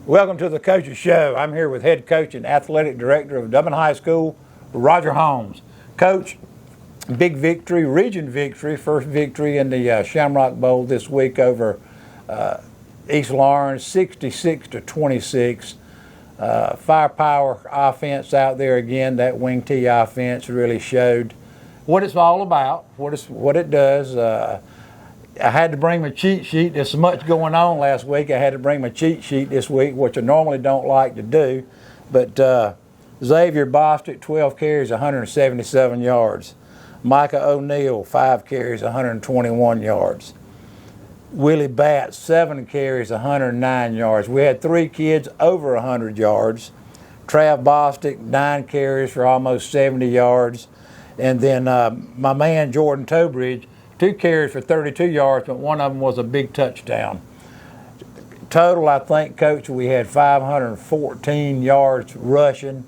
Welcome to the Coach's Show. I'm here with head coach and athletic director of Dublin High School, Roger Holmes. Coach, big victory, region victory, first victory in the Shamrock Bowl this week over East Lawrence, 66-26. Firepower offense out there again. That wing T offense really showed what it's all about, what it does. I had to bring my cheat sheet. There's so much going on last week. I had to bring my cheat sheet this week, which I normally don't like to do. But Xavier Bostic, 12 carries, 177 yards. Micah O'Neill, 5 carries, 121 yards. Willie Batts, 7 carries, 109 yards. We had 3 kids over 100 yards. Trav Bostic, 9 carries for almost 70 yards. And then my man, Jordan Tobridge, 2 carries for 32 yards, but one of them was a big touchdown. Total, I think, Coach, we had 514 yards rushing,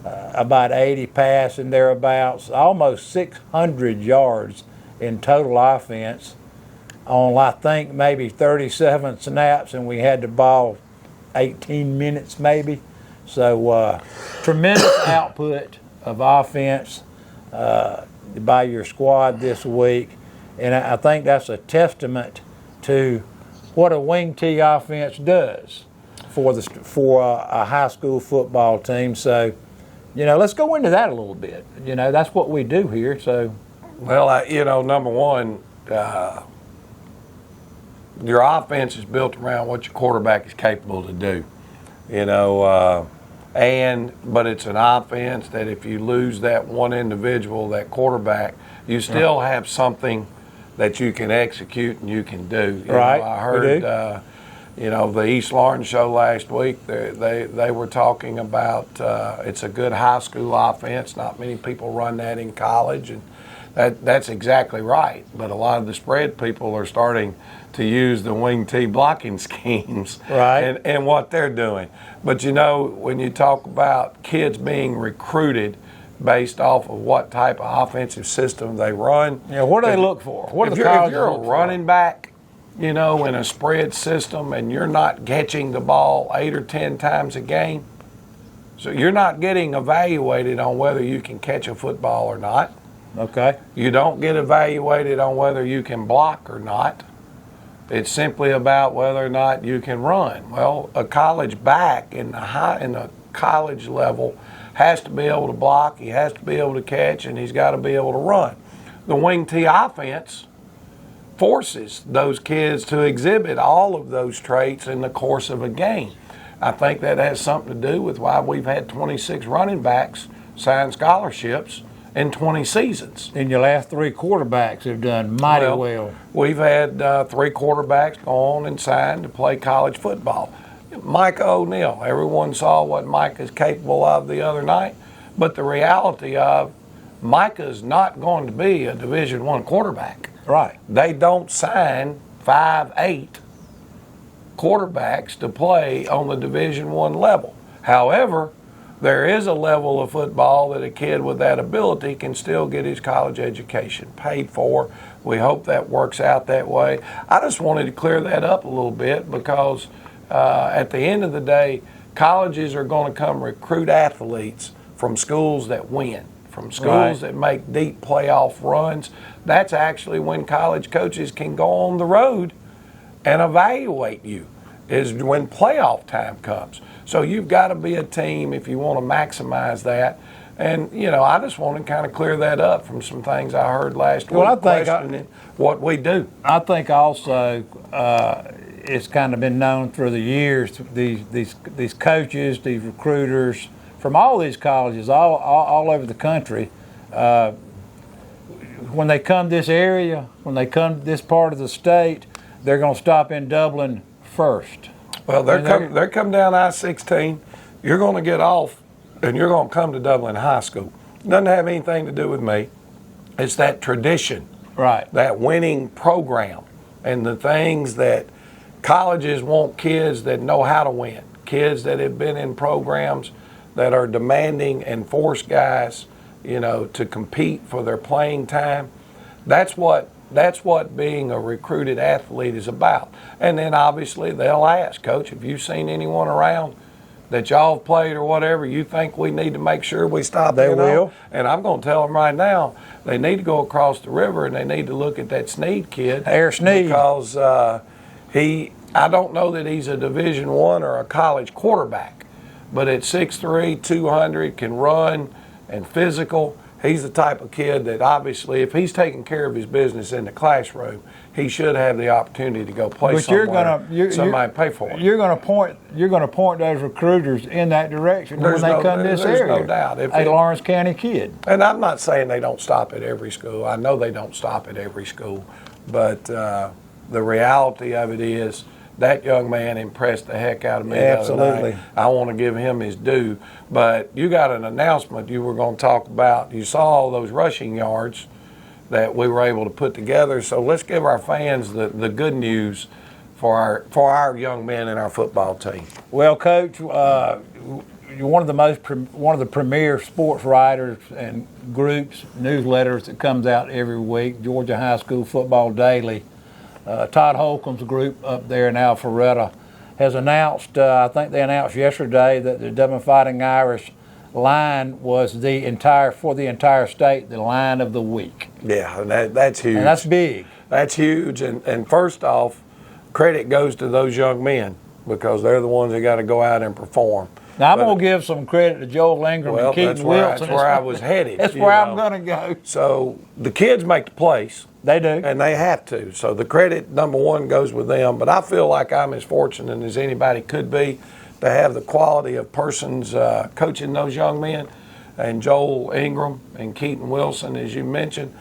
about 80 passing thereabouts, almost 600 yards in total offense on, I think, maybe 37 snaps, and we had the ball 18 minutes maybe. So tremendous output of offense by your squad this week. And I think that's a testament to what a wing T offense does for a high school football team. So, let's go into that a little bit. That's what we do here. So, well, number one, your offense is built around what your quarterback is capable to do. But it's an offense that if you lose that one individual, that quarterback, you still have something that you can execute and you can do. Right. I heard, the East Lawrence show last week. They were talking about it's a good high school offense. Not many people run that in college, and that's exactly right. But a lot of the spread people are starting to use the wing T blocking schemes, right, and what they're doing. But when you talk about kids being recruited based off of what type of offensive system they run. What do they look for? What are the colleges if you're a running back, in a spread system and you're not catching the ball 8 or 10 times a game, so you're not getting evaluated on whether you can catch a football or not. Okay. You don't get evaluated on whether you can block or not. It's simply about whether or not you can run. Well, a college back in the college level has to be able to block, he has to be able to catch, and he's got to be able to run. The wing T offense forces those kids to exhibit all of those traits in the course of a game. I think that has something to do with why we've had 26 running backs sign scholarships in 20 seasons. And your last 3 quarterbacks have done mighty well. We've had 3 quarterbacks go on and sign to play college football. Micah O'Neill, everyone saw what Micah is capable of the other night, but the reality of Micah's not going to be a Division I quarterback. Right. They don't sign 5'8" quarterbacks to play on the Division I level. However, there is a level of football that a kid with that ability can still get his college education paid for. We hope that works out that way. I just wanted to clear that up a little bit because at the end of the day, colleges are going to come recruit athletes from schools that win, from schools that make deep playoff runs. That's actually when college coaches can go on the road and evaluate you, is when playoff time comes. So you've got to be a team if you want to maximize that. And, I just want to kind of clear that up from some things I heard last week questioning what we do. I think also it's kind of been known through the years, these coaches, these recruiters from all these colleges all over the country, when they come this area, when they come this part of the state, they're going to stop in Dublin first. Well, they're coming down I-16. You're going to get off, and you're going to come to Dublin High School. It doesn't have anything to do with me. It's that tradition, right? That winning program, and the things that colleges want kids that know how to win, kids that have been in programs that are demanding and force guys, to compete for their playing time. That's what that's what being a recruited athlete is about. And then obviously they'll ask, Coach, have you seen anyone around that y'all have played or whatever you think we need to make sure we stop? They will. And I'm going to tell them right now, they need to go across the river and they need to look at that Sneed kid. Air Sneed. Because I don't know that he's a Division I or a college quarterback, but at 6'3", 200, can run and physical. He's the type of kid that obviously, if he's taking care of his business in the classroom, he should have the opportunity to go play somewhere. Somebody pay for it. You're going to point those recruiters in that direction when they come to this area. There's no doubt. A Lawrence County kid. And I'm not saying they don't stop at every school. I know they don't stop at every school, but the reality of it is, that young man impressed the heck out of me. Absolutely. The other night. I want to give him his due. But you got an announcement you were going to talk about. You saw all those rushing yards that we were able to put together. So let's give our fans the good news for our young men and our football team. Well, Coach, one of the premier sports writers and groups, newsletters that comes out every week, Georgia High School Football Daily. Todd Holcomb's group up there in Alpharetta has announced, I think they announced yesterday, that the Dublin Fighting Irish line was for the entire state, the line of the week. Yeah, and that's huge. And that's big. That's huge. And first off, credit goes to those young men because they're the ones that got to go out and perform. Now, I'm going to give some credit to Joel Ingram and Keaton Wilson. That's where I was headed. That's where I'm going to go. So the kids make the plays. They do. And they have to. So the credit, number one, goes with them. But I feel like I'm as fortunate as anybody could be to have the quality of persons coaching those young men. And Joel Ingram and Keaton Wilson, as you mentioned,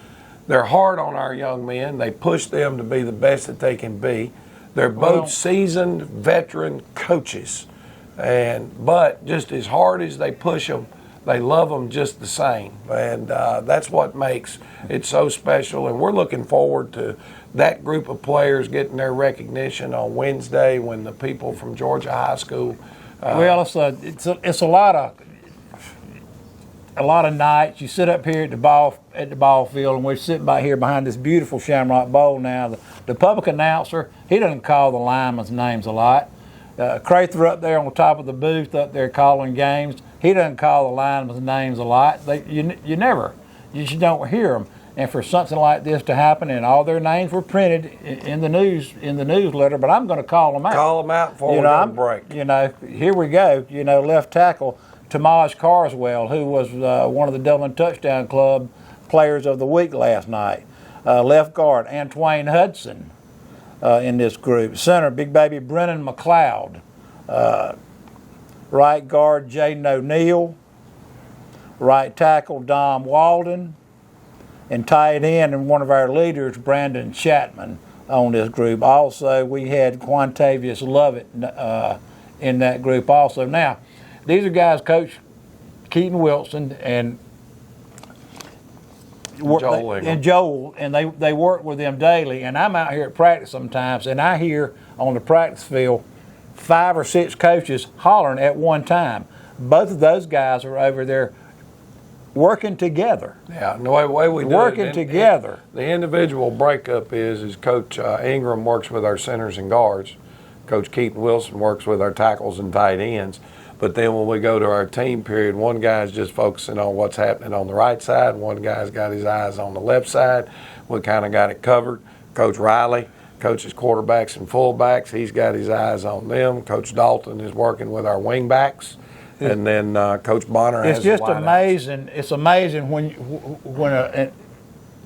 they're hard on our young men. They push them to be the best that they can be. They're both seasoned veteran coaches. But just as hard as they push them, they love them just the same. And that's what makes it so special. And we're looking forward to that group of players getting their recognition on Wednesday when the people from Georgia High School. Well, it's a lot of nights. You sit up here at the ball field, and we're sitting by here behind this beautiful Shamrock Bowl now. The public announcer, he doesn't call the linemen's names a lot. Crather up there on the top of the booth up there calling games, he doesn't call the linemen's names a lot. You just don't hear them. And for something like this to happen, and all their names were printed in the newsletter, but I'm going to call them out. Call them out before we go to break. Here we go. Left tackle Nelson Carswell, who was one of the Dublin Touchdown Club Players of the Week last night. Left guard Antwain Hudson. In this group. Center, big baby Brennan McLeod. Right guard, Jaden O'Neill. Right tackle, Dom Walden. And tight end, and one of our leaders, Brandon Chapman, on this group. Also, we had Quantavious Lovett in that group also. Now, these are guys, Coach Keaton Wilson and Joel, and they work with them daily. And I'm out here at practice sometimes, and I hear on the practice field 5 or 6 coaches hollering at one time. Both of those guys are over there working together. Yeah, the way we do working together. The individual breakup is Coach Ingram works with our centers and guards. Coach Keaton Wilson works with our tackles and tight ends. But then when we go to our team period, one guy's just focusing on what's happening on the right side. One guy's got his eyes on the left side. We kind of got it covered. Coach Riley coaches quarterbacks and fullbacks. He's got his eyes on them. Coach Dalton is working with our wingbacks. And then Coach Bonner has the wideouts. It's just amazing. It's amazing when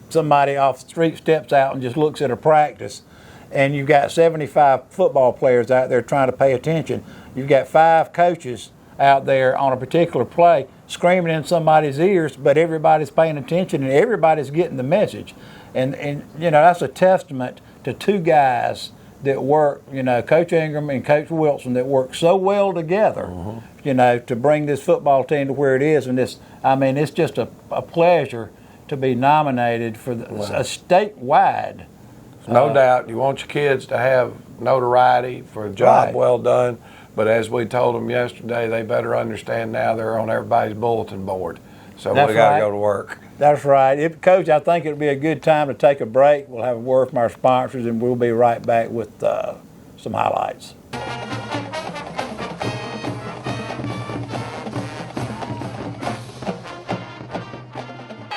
somebody off the street steps out and just looks at a practice, and you've got 75 football players out there trying to pay attention. You've got 5 coaches out there on a particular play screaming in somebody's ears, but everybody's paying attention and everybody's getting the message. And that's a testament to 2 guys that work, Coach Ingram and Coach Wilson, that work so well together, to bring this football team to where it is. And it's just a pleasure to be nominated for a statewide. No doubt. You want your kids to have notoriety for a job well done. But as we told them yesterday, they better understand now they're on everybody's bulletin board. So That's we got to right. go to work. That's right. Coach, I think it'll be a good time to take a break. We'll have a word from our sponsors, and we'll be right back with some highlights.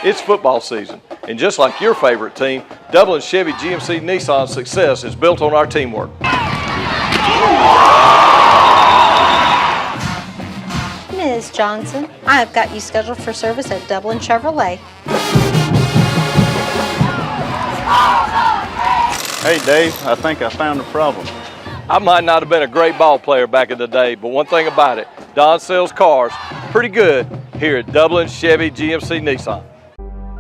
It's football season, and just like your favorite team, Dublin Chevy GMC Nissan's success is built on our teamwork. Ms. Johnson, I have got you scheduled for service at Dublin Chevrolet. Hey Dave, I think I found the problem. I might not have been a great ball player back in the day, but one thing about it, Don sells cars pretty good here at Dublin Chevy GMC Nissan.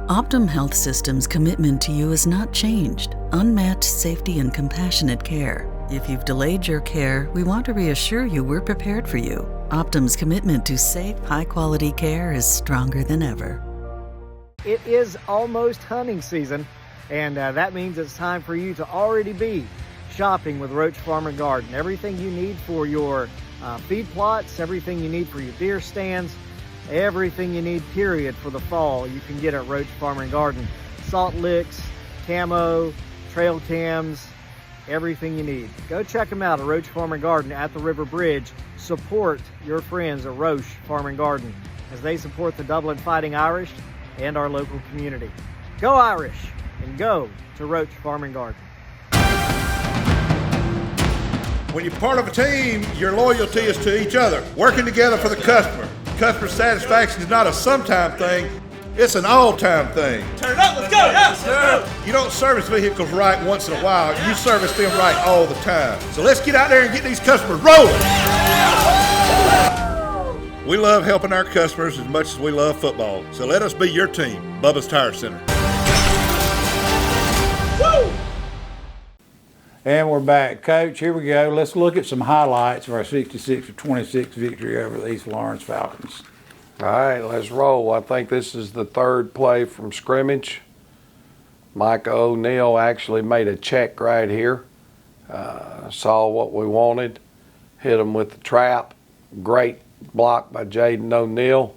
Optum Health System's commitment to you has not changed. Unmatched safety and compassionate care. If you've delayed your care, we want to reassure you we're prepared for you. Optum's commitment to safe, high-quality care is stronger than ever. It is almost hunting season, and that means it's time for you to already be shopping with Roach Farm and Garden. Everything you need for your feed plots, everything you need for your deer stands, everything you need, period, for the fall, you can get at Roach Farm and Garden. Salt licks, camo, trail cams, everything you need. Go check them out at Roach Farm and Garden at the River Bridge. Support your friends at Roach Farm and Garden as they support the Dublin Fighting Irish and our local community. Go Irish, and go to Roach Farm and Garden. When you're part of a team, your loyalty is to each other, working together for the customer. Customer satisfaction is not a sometime thing, it's an all-time thing. Turn it up, let's go, yeah! You don't service vehicles right once in a while, you service them right all the time. So let's get out there and get these customers rolling. We love helping our customers as much as we love football. So let us be your team, Bubba's Tire Center. Woo! And we're back. Coach, here we go. Let's look at some highlights of our 66-26 victory over the East Lawrence Falcons. All right, let's roll. I think this is the third play from scrimmage. Micah O'Neill actually made a check right here. Saw what we wanted. Hit him with the trap. Great block by Jaden O'Neill.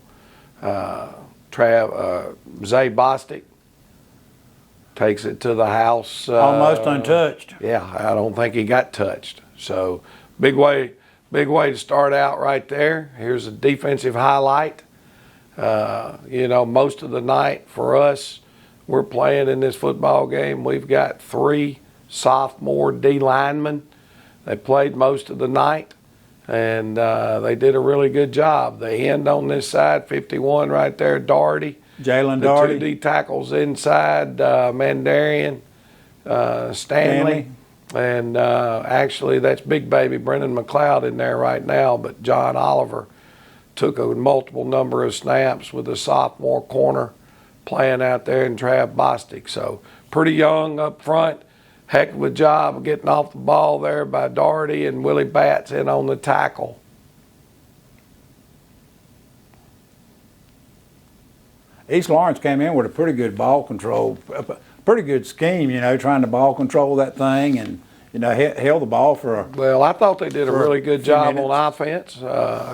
Zay Bostic takes it to the house. Almost untouched. Yeah, I don't think he got touched. So big way to start out right there. Here's a defensive highlight. Most of the night for us, we're playing in this football game. We've got 3 sophomore D linemen. They played most of the night, and they did a really good job. The end on this side, 51 right there, Doherty. Jalen Doherty. The 2 D tackles inside, Mandarian, Stanley. And actually, that's big baby Brendan McLeod in there right now, but John Oliver took a multiple number of snaps with a sophomore corner playing out there in Trav Bostic. So pretty young up front. Heck of a job of getting off the ball there by Doherty, and Willie Batts in on the tackle. East Lawrence came in with a pretty good ball control, pretty good scheme, trying to ball control that thing and, held the ball for a... Well, I thought they did a really good job on offense.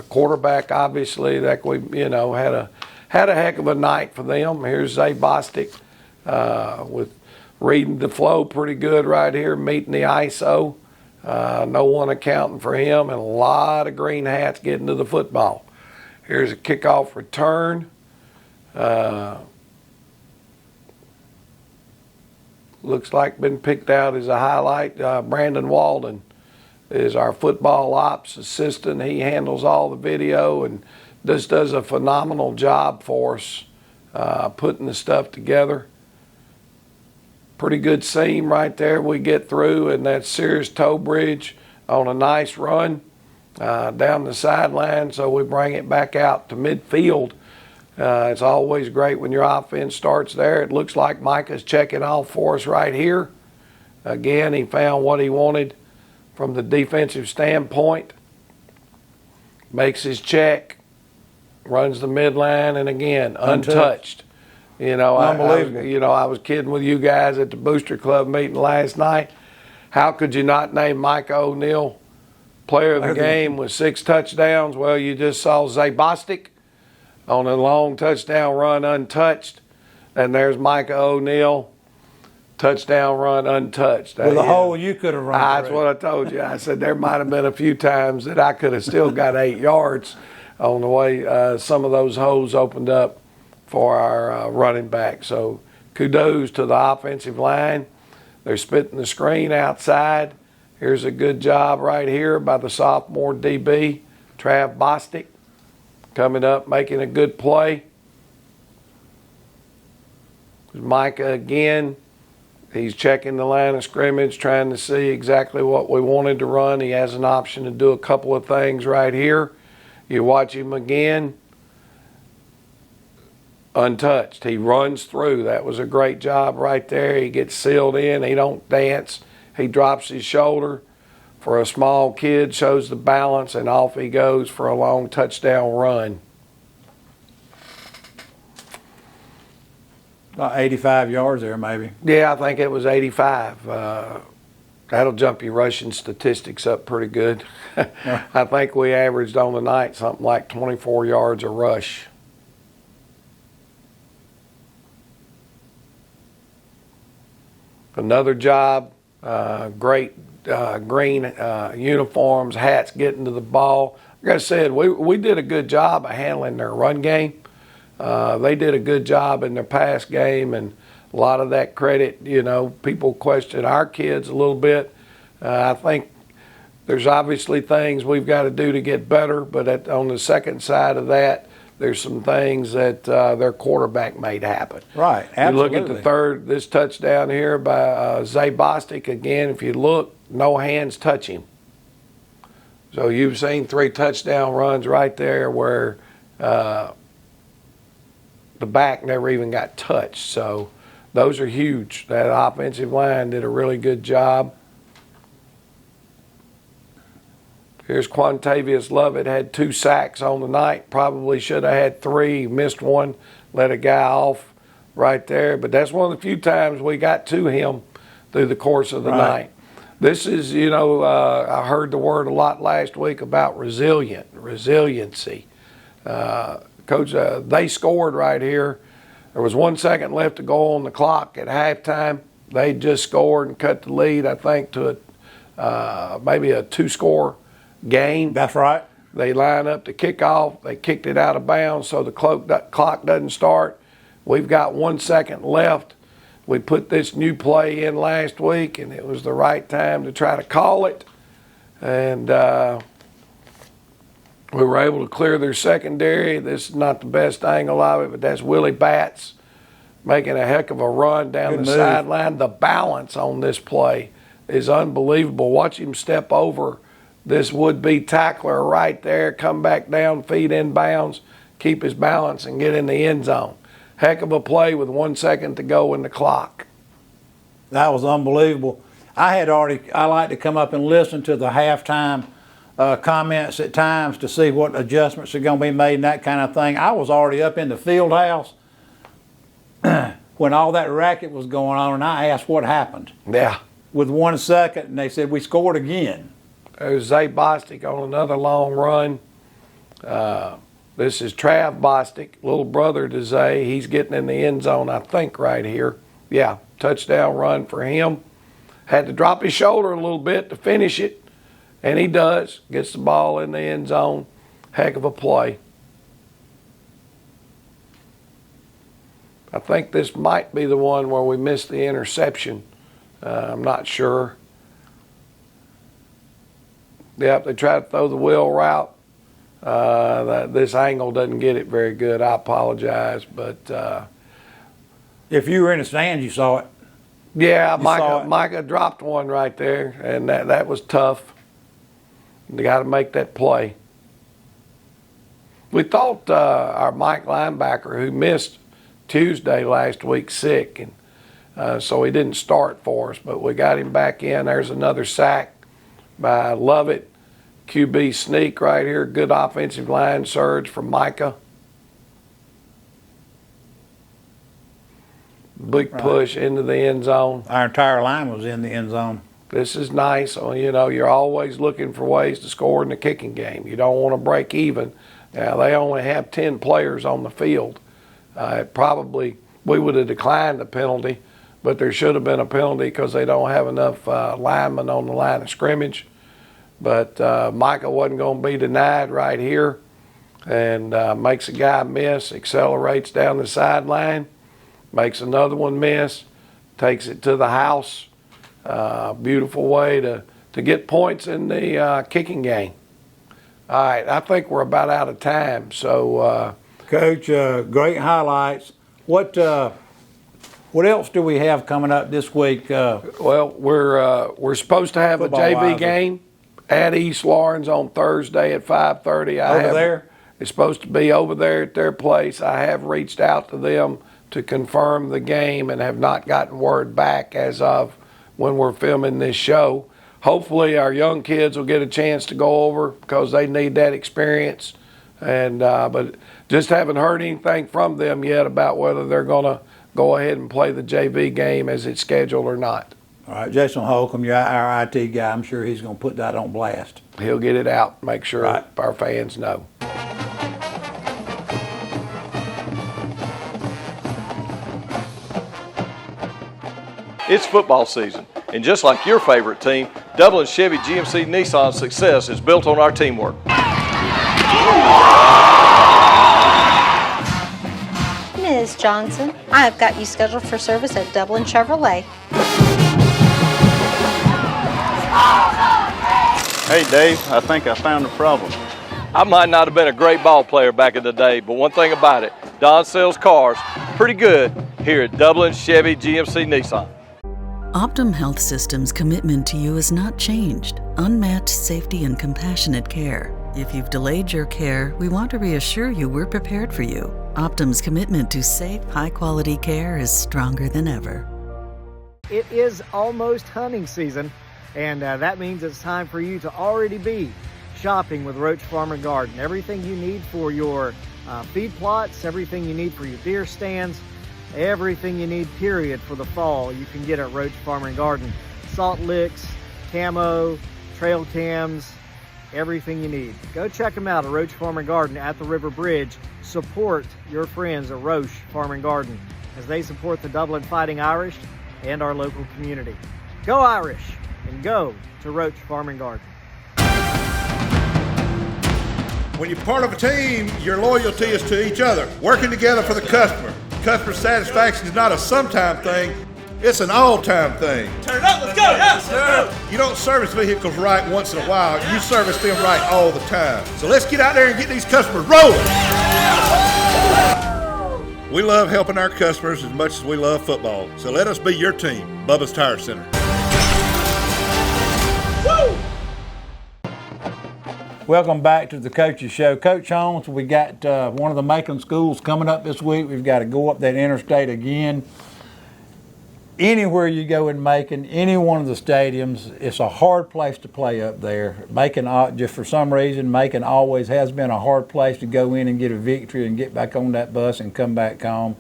Quarterback, obviously, that we, had a heck of a night for them. Here's Zay Bostic with reading the flow pretty good right here, meeting the ISO. No one accounting for him, and a lot of green hats getting to the football. Here's a kickoff return. Looks like been picked out as a highlight. Brandon Walden is our football ops assistant. He handles all the video and just does a phenomenal job for us putting the stuff together. Pretty good seam right there we get through, and that Sears toe bridge on a nice run down the sideline, so we bring it back out to midfield. It's always great when your offense starts there. It looks like Micah's checking off for us right here. Again, he found what he wanted from the defensive standpoint. Makes his check, runs the midline, and again, untouched. Unbelievable. I was kidding with you guys at the Booster Club meeting last night. How could you not name Micah O'Neill player of the game with 6 touchdowns? Well, you just saw Zay Bostic on a long touchdown run untouched. And there's Micah O'Neal, touchdown run untouched. With a hole you could have run That's through. what I told you. I said there might have been a few times that I could have still got 8 yards on the way some of those holes opened up for our running back. So kudos to the offensive line. They're splitting the screen outside. Here's a good job right here by the sophomore DB, Trav Bostic, coming up, making a good play. Micah again. He's checking the line of scrimmage, trying to see exactly what we wanted to run. He has an option to do a couple of things right here. You watch him again. Untouched. He runs through. That was a great job right there. He gets sealed in. He don't dance. He drops his shoulder. For a small kid, shows the balance, and off he goes for a long touchdown run. About 85 yards there, maybe. Yeah, I think it was 85. That'll jump your rushing statistics up pretty good. I think we averaged on the night something like 24 yards a rush. Another job, great green uniforms, hats getting to the ball. Like I said, we did a good job of handling their run game. They did a good job in their pass game, and a lot of that credit, people question our kids a little bit. I think there's obviously things we've got to do to get better, but on the second side of that, there's some things that their quarterback made happen. Right, absolutely. You look at this touchdown here by Zay Bostic, again, if you look, no hands touch him. So you've seen 3 touchdown runs right there where the back never even got touched. So those are huge. That offensive line did a really good job. Here's Quantavious Lovett, had 2 sacks on the night. Probably should have had 3. Missed one, let a guy off right there. But that's one of the few times we got to him through the course of the night. This is, I heard the word a lot last week about resiliency. Coach, they scored right here. There was 1 second left to go on the clock at halftime. They just scored and cut the lead, I think, to maybe a 2-score game. That's right. They line up to kick off. They kicked it out of bounds so the clock doesn't start. We've got 1 second left. We put this new play in last week, and it was the right time to try to call it. And we were able to clear their secondary. This is not the best angle of it, but that's Willie Batts making a heck of a run down the sideline. The balance on this play is unbelievable. Watch him step over this would-be tackler right there, come back down, feet in bounds, keep his balance, and get in the end zone. Heck of a play with 1 second to go in the clock. That was unbelievable. I like to come up and listen to the halftime comments at times to see what adjustments are going to be made and that kind of thing. I was already up in the field house when all that racket was going on, and I asked what happened. Yeah. With 1 second, and they said, we scored again. There's Zay Bostic on another long run. This is Trav Bostic, little brother to Zay. He's getting in the end zone, I think, right here. Yeah, touchdown run for him. Had to drop his shoulder a little bit to finish it, and he does. Gets the ball in the end zone. Heck of a play. I think this might be the one where we missed the interception. I'm not sure. Yep, they tried to throw the wheel route. This angle doesn't get it very good. I apologize, but if you were in the stands, you saw it. Yeah, Micah dropped one right there, and that was tough. They got to make that play. We thought our Mike linebacker, who missed Tuesday last week sick, and so he didn't start for us, but we got him back in. There's another sack by Lovett. QB sneak right here. Good offensive line surge from Micah. Big push into the end zone. Our entire line was in the end zone. This is nice. You're always looking for ways to score in the kicking game. You don't want to break even. Now, they only have 10 players on the field. We would have declined the penalty, but there should have been a penalty because they don't have enough linemen on the line of scrimmage. But Micah wasn't going to be denied right here, and makes a guy miss, accelerates down the sideline, makes another one miss, takes it to the house. Beautiful way to get points in the kicking game. All right, I think we're about out of time. So, Coach, great highlights. What else do we have coming up this week? Well, we're supposed to have a JV game at East Lawrence on Thursday at 5:30. Over there? It's supposed to be over there at their place. I have reached out to them to confirm the game and have not gotten word back as of when we're filming this show. Hopefully our young kids will get a chance to go over because they need that experience. And but just haven't heard anything from them yet about whether they're going to go ahead and play the JV game as it's scheduled or not. All right, Jason Holcomb, you're our IT guy. I'm sure he's going to put that on blast. He'll get it out, make sure our fans know. It's football season, and just like your favorite team, Dublin Chevy GMC Nissan's success is built on our teamwork. Ms. Johnson, I have got you scheduled for service at Dublin Chevrolet. Hey, Dave, I think I found the problem. I might not have been a great ball player back in the day, but one thing about it, Don sells cars pretty good here at Dublin Chevy GMC Nissan. Optum Health System's commitment to you has not changed. Unmatched safety and compassionate care. If you've delayed your care, we want to reassure you we're prepared for you. Optum's commitment to safe, high-quality care is stronger than ever. It is almost hunting season, and that means it's time for you to already be shopping with Roach Farm and Garden. Everything you need for your feed plots, everything you need for your deer stands, everything you need, period, for the fall, you can get at Roach Farm and Garden. Salt licks, camo, trail cams, everything you need. Go check them out at Roach Farm and Garden at the River Bridge. Support your friends at Roach Farm and Garden as they support the Dublin Fighting Irish and our local community. Go Irish, and go to Roach Farm and Garden. When you're part of a team, your loyalty is to each other, working together for the customer. Customer satisfaction is not a sometime thing, it's an all-time thing. Turn it up, let's go! Yes, sir! You don't service vehicles right once in a while, you service them right all the time. So let's get out there and get these customers rolling. We love helping our customers as much as we love football, so let us be your team, Bubba's Tire Center. Woo! Welcome back to the Coaches Show. Coach Holmes, we got one of the Macon schools coming up this week. We've got to go up that interstate again. Anywhere you go in Macon, any one of the stadiums, it's a hard place to play up there. Macon, just for some reason, Macon always has been a hard place to go in and get a victory and get back on that bus and come back home.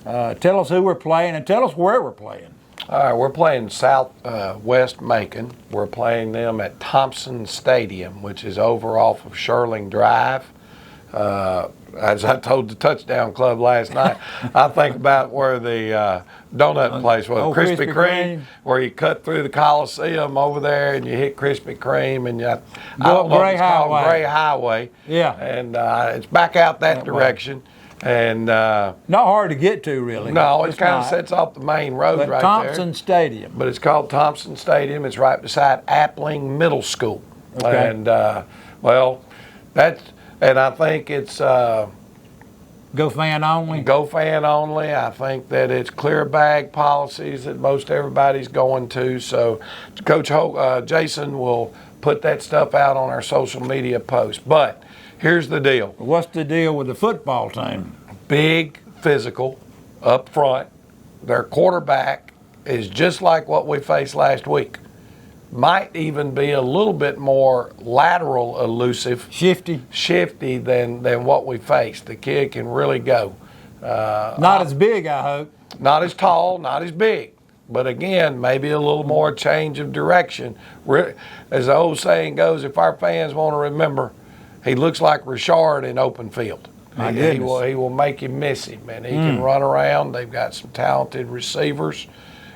Tell us who we're playing and tell us where we're playing. All right, we're playing Southwest-Macon. We're playing them at Thompson Stadium, which is over off of Shirling Drive. As I told the Touchdown Club last night, I think about where the donut place was, Krispy Kreme, where you cut through the Coliseum over there and you hit Krispy Kreme and I don't know if it's called Gray Highway. Yeah. And it's back out that direction. And not hard to get to, really. No, it kind of sets off the main road right there. Thompson Stadium. But it's called Thompson Stadium. It's right beside Appling Middle School. Okay. And and I think it's Go fan only? Go fan only. I think that it's clear bag policies that most everybody's going to. So Coach Jason will put that stuff out on our social media posts. But here's the deal. What's the deal with the football team? Big physical up front. Their quarterback is just like what we faced last week. Might even be a little bit more lateral elusive. Shifty than what we faced. The kid can really go. Not as big, I hope. Not as tall, not as big. But again, maybe a little more change of direction. As the old saying goes, if our fans want to remember, He looks like Richard in open field. My He goodness. will make you miss him, and he can run around. They've got some talented receivers.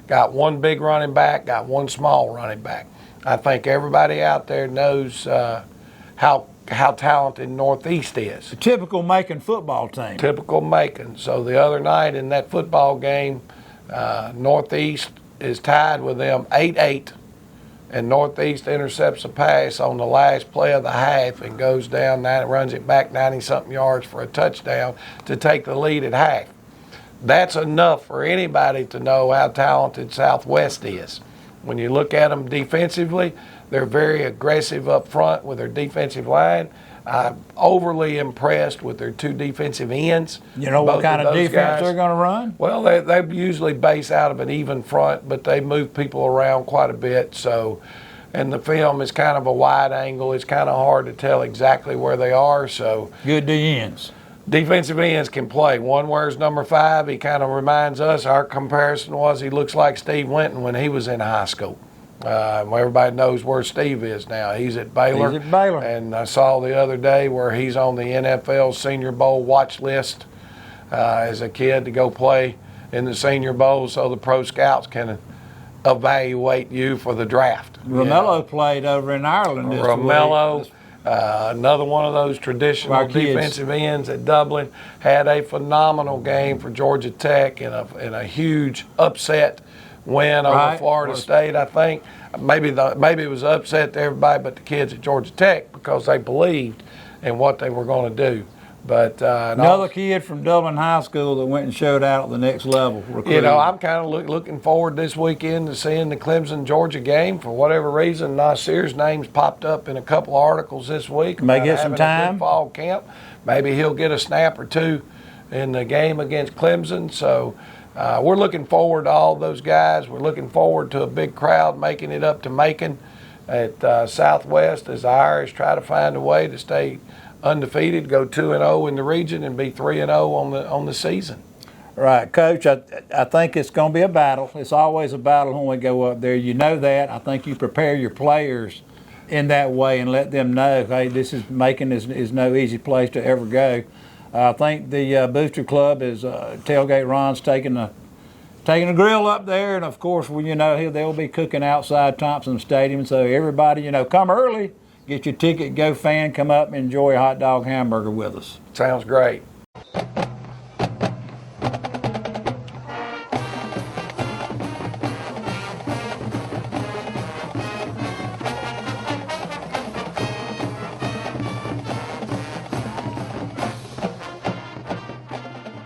Got one big running back, got one small running back. I think everybody out there knows how talented Northeast is. A typical Macon football team. Typical Macon. So the other night in that football game, Northeast is tied with them 8-8, and Northeast intercepts a pass on the last play of the half and goes down, runs it back 90-something yards for a touchdown to take the lead at half. That's enough for anybody to know how talented Southwest is. When you look at them defensively, they're very aggressive up front with their defensive line. I'm overly impressed with their two defensive ends. You know what kind of defense they're going to run? Well, they usually base out of an even front, but they move people around quite a bit. So, and the film is kind of a wide angle. It's kind of hard to tell exactly where they are. So good D ends. Defensive ends can play. One wears number 5. He kind of reminds us, our comparison was he looks like Steve Winton when he was in high school. Everybody knows where Steve is now. He's at Baylor. He's at Baylor. And I saw the other day where he's on the NFL Senior Bowl watch list as a kid to go play in the Senior Bowl so the pro scouts can evaluate you for the draft. Romello played over in Ireland this Romello. week. Another one of those traditional defensive ends at Dublin, had a phenomenal game for Georgia Tech in a huge upset win over Florida State, I think. Maybe it was upset to everybody but the kids at Georgia Tech because they believed in what they were going to do. But another kid from Dublin High School that went and showed out at the next level. You know, I'm kind of looking forward this weekend to seeing the Clemson-Georgia game. For whatever reason, Nasir's name's popped up in a couple of articles this week. May get some having a time. good fall camp. Maybe he'll get a snap or two in the game against Clemson. So we're looking forward to all those guys. We're looking forward to a big crowd making it up to Macon at Southwest as the Irish try to find a way to stay undefeated, go 2-0 in the region, and be 3-0 on the season. Right, Coach. I think it's going to be a battle. It's always a battle when we go up there. You know that. I think you prepare your players in that way and let them know, hey, this is Macon is no easy place to ever go. I think the Booster Club is Tailgate Ron's taking a grill up there, and of course, they'll be cooking outside Thompson Stadium. So everybody, come early. Get your ticket, go fan, come up and enjoy a hot dog hamburger with us. Sounds great.